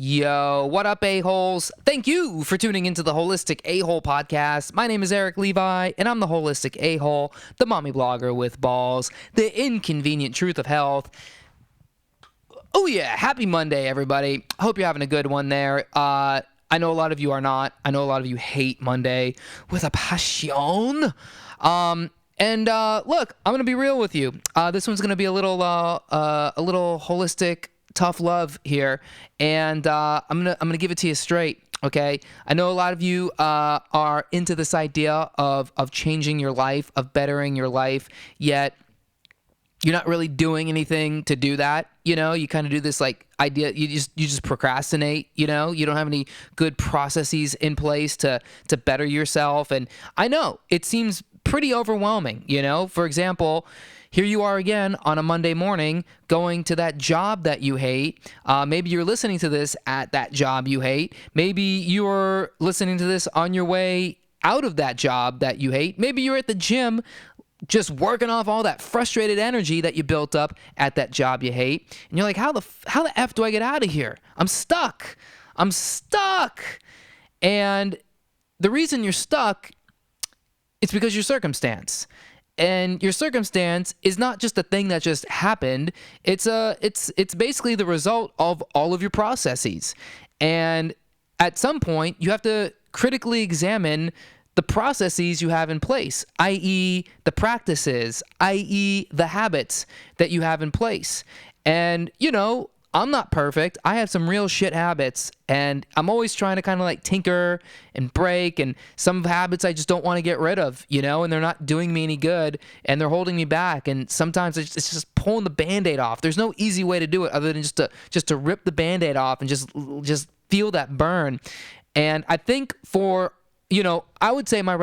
Yo, what up, a-holes? Thank you for tuning into the Holistic A-Hole podcast. My name is Erik Levi, and I'm the Holistic A-Hole, the mommy blogger with balls, the inconvenient truth of health. Oh yeah, happy Monday, everybody. Hope you're having a good one there. I know a lot of you are not. I know a lot of you hate Monday with a passion. Look, I'm gonna be real with you. This one's gonna be a little holistic, tough love here, and I'm gonna give it to you straight. Okay, I know a lot of you are into this idea of changing your life, of bettering your life, yet you're not really doing anything to do that. You know, you kind of do this like idea, you just procrastinate, you know, you don't have any good processes in place to better yourself. And I know it seems pretty overwhelming, you know. For example, here you are again on a Monday morning going to that job that you hate. Maybe you're listening to this at that job you hate. Maybe you're listening to this on your way out of that job that you hate. Maybe you're at the gym just working off all that frustrated energy that you built up at that job you hate. And you're like, how the F do I get out of here? I'm stuck. And the reason you're stuck is because your circumstance. And your circumstance is not just a thing that just happened. It's basically the result of all of your processes. And at some point, you have to critically examine the processes you have in place, i.e. the practices, i.e. the habits that you have in place. And, you know, I'm not perfect. I have some real shit habits, and I'm always trying to kind of like tinker and break, and some habits I just don't want to get rid of, you know, and they're not doing me any good, and they're holding me back, and sometimes it's just pulling the Band-Aid off. There's no easy way to do it other than just to rip the Band-Aid off and just feel that burn. And I think you know, I would say my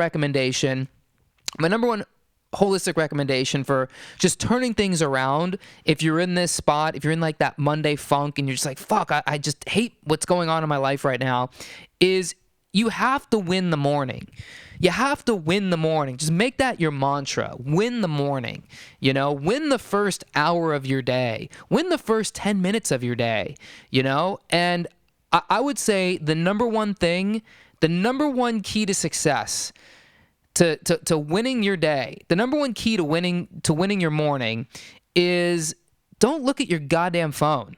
number one holistic recommendation for just turning things around, if you're in this spot, if you're in like that Monday funk and you're just like, fuck, I just hate what's going on in my life right now, is you have to win the morning. You have to win the morning. Just make that your mantra. Win the morning. You know, win the first hour of your day. Win the first 10 minutes of your day, you know? And I would say the number one key to success, to winning your day, the number one key to winning your morning is don't look at your goddamn phone.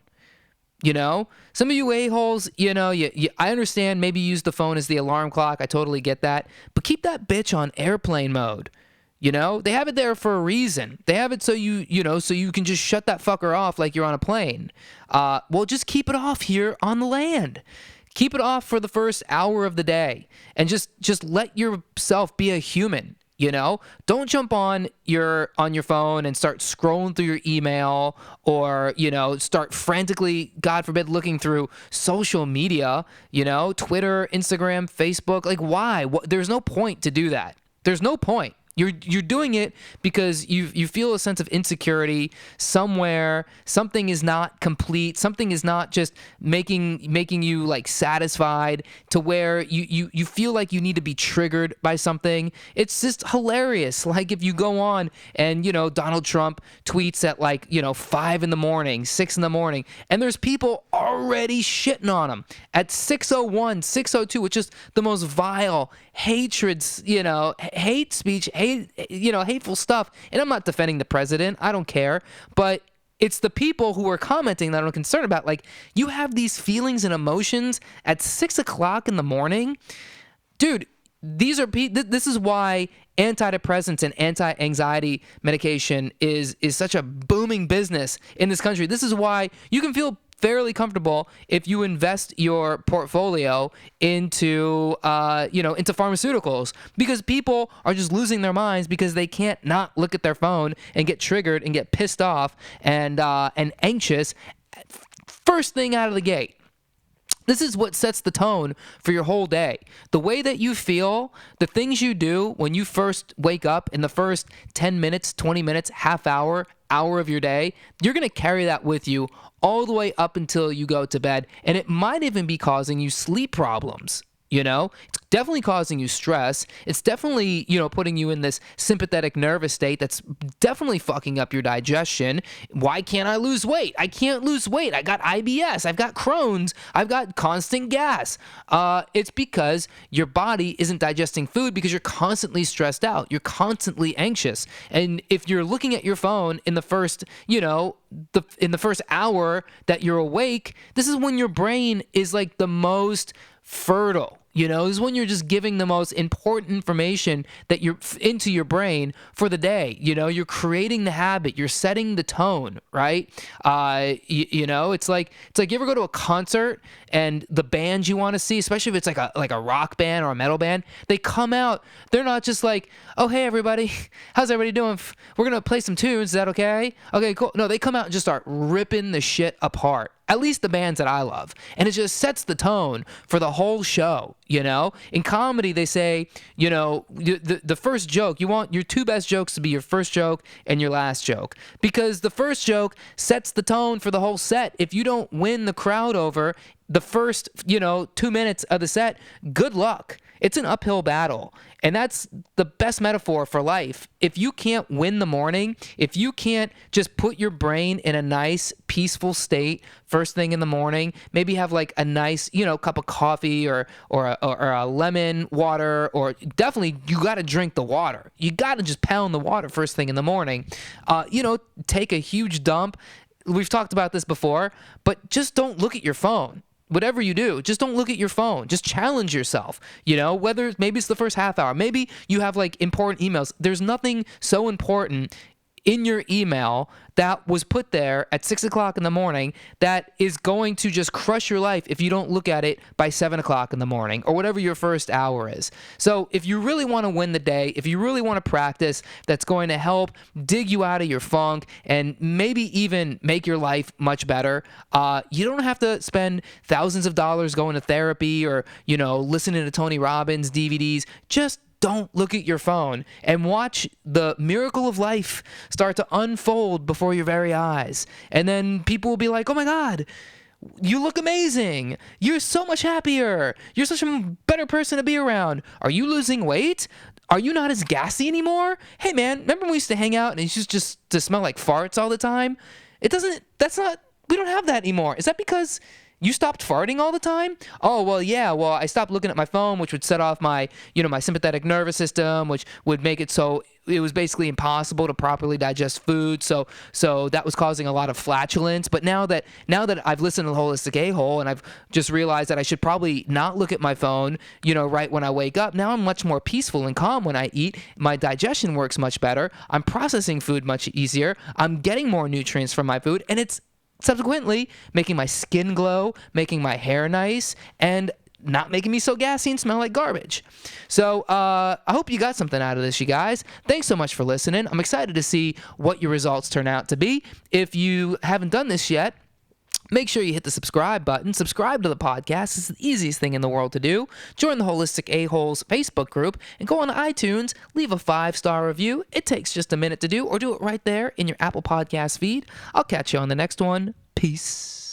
You know, some of you a-holes, you know, I understand maybe you use the phone as the alarm clock. I totally get that. But keep that bitch on airplane mode. You know, they have it there for a reason. They have it so so you can just shut that fucker off like you're on a plane. Well, just keep it off here on the land. Keep it off for the first hour of the day, and just let yourself be a human, you know? Don't jump on your phone and start scrolling through your email, or, you know, start frantically, God forbid, looking through social media, you know, Twitter, Instagram, Facebook. Like, why? There's no point to do that. There's no point. You're doing it because you feel a sense of insecurity somewhere. Something is not complete. Something is not just making you like satisfied to where you feel like you need to be triggered by something. It's just hilarious. Like if you go on and, you know, Donald Trump tweets at like, you know, 5 a.m, 6 a.m, and there's people already shitting on him at 6:01, 6:02, which is the most vile hatred, you know, hate speech, hateful stuff. And I'm not defending the president. I don't care. But it's the people who are commenting that I'm concerned about. Like, you have these feelings and emotions at 6 o'clock in the morning. Dude, this is why antidepressants and anti-anxiety medication is such a booming business in this country. This is why you can feel fairly comfortable if you invest your portfolio into pharmaceuticals, because people are just losing their minds because they can't not look at their phone and get triggered and get pissed off and anxious first thing out of the gate. This is what sets the tone for your whole day. The way that you feel, the things you do when you first wake up in the first 10 minutes, 20 minutes, half hour of your day, you're going to carry that with you all the way up until you go to bed. And it might even be causing you sleep problems. You know, it's definitely causing you stress. It's definitely, putting you in this sympathetic nervous state that's definitely fucking up your digestion. Why can't I lose weight? I can't lose weight. I got IBS. I've got Crohn's. I've got constant gas. It's because your body isn't digesting food because you're constantly stressed out. You're constantly anxious. And if you're looking at your phone in the first, in the first hour that you're awake, this is when your brain is like the most fertile. This is when you're just giving the most important information that you're into your brain for the day. You're creating the habit. You're setting the tone, right? It's like you ever go to a concert and the band you want to see, especially if it's like a rock band or a metal band, they come out. They're not just like, oh, hey, everybody, how's everybody doing? We're going to play some tunes. Is that okay? Okay, cool. No, they come out and just start ripping the shit apart. At least the bands that I love. And it just sets the tone for the whole show, In comedy, they say, the first joke, you want your two best jokes to be your first joke and your last joke. Because the first joke sets the tone for the whole set. If you don't win the crowd over the first, 2 minutes of the set, good luck. It's an uphill battle. And that's the best metaphor for life. If you can't win the morning, if you can't just put your brain in a nice, peaceful state first thing in the morning, maybe have like a nice, cup of coffee or a lemon water, or definitely you got to drink the water. You got to just pound the water first thing in the morning. Take a huge dump. We've talked about this before, but just don't look at your phone. Whatever you do, just don't look at your phone. Just challenge yourself, whether maybe it's the first half hour. Maybe you have like important emails. There's nothing so important in your email that was put there at 6 o'clock in the morning that is going to just crush your life if you don't look at it by 7 o'clock in the morning or whatever your first hour is. So if you really want to win the day, if you really want to practice, that's going to help dig you out of your funk and maybe even make your life much better. You don't have to spend thousands of dollars going to therapy or, listening to Tony Robbins DVDs. Just don't look at your phone and watch the miracle of life start to unfold before your very eyes. And then people will be like, oh my God, you look amazing. You're so much happier. You're such a better person to be around. Are you losing weight? Are you not as gassy anymore? Hey man, remember when we used to hang out and it used just to smell like farts all the time? We don't have that anymore. Is that because you stopped farting all the time? Oh, well, yeah. Well, I stopped looking at my phone, which would set off my, my sympathetic nervous system, which would make it so it was basically impossible to properly digest food. So that was causing a lot of flatulence. But now that I've listened to the Holistic A-Hole and I've just realized that I should probably not look at my phone, right when I wake up, now I'm much more peaceful and calm when I eat. My digestion works much better. I'm processing food much easier. I'm getting more nutrients from my food, and it's subsequently making my skin glow, making my hair nice, and not making me so gassy and smell like garbage. So I hope you got something out of this, you guys. Thanks so much for listening. I'm excited to see what your results turn out to be. If you haven't done this yet, make sure you hit the subscribe button. Subscribe to the podcast. It's the easiest thing in the world to do. Join the Holistic A-Holes Facebook group and go on iTunes. Leave a 5-star review. It takes just a minute to do, or do it right there in your Apple Podcast feed. I'll catch you on the next one. Peace.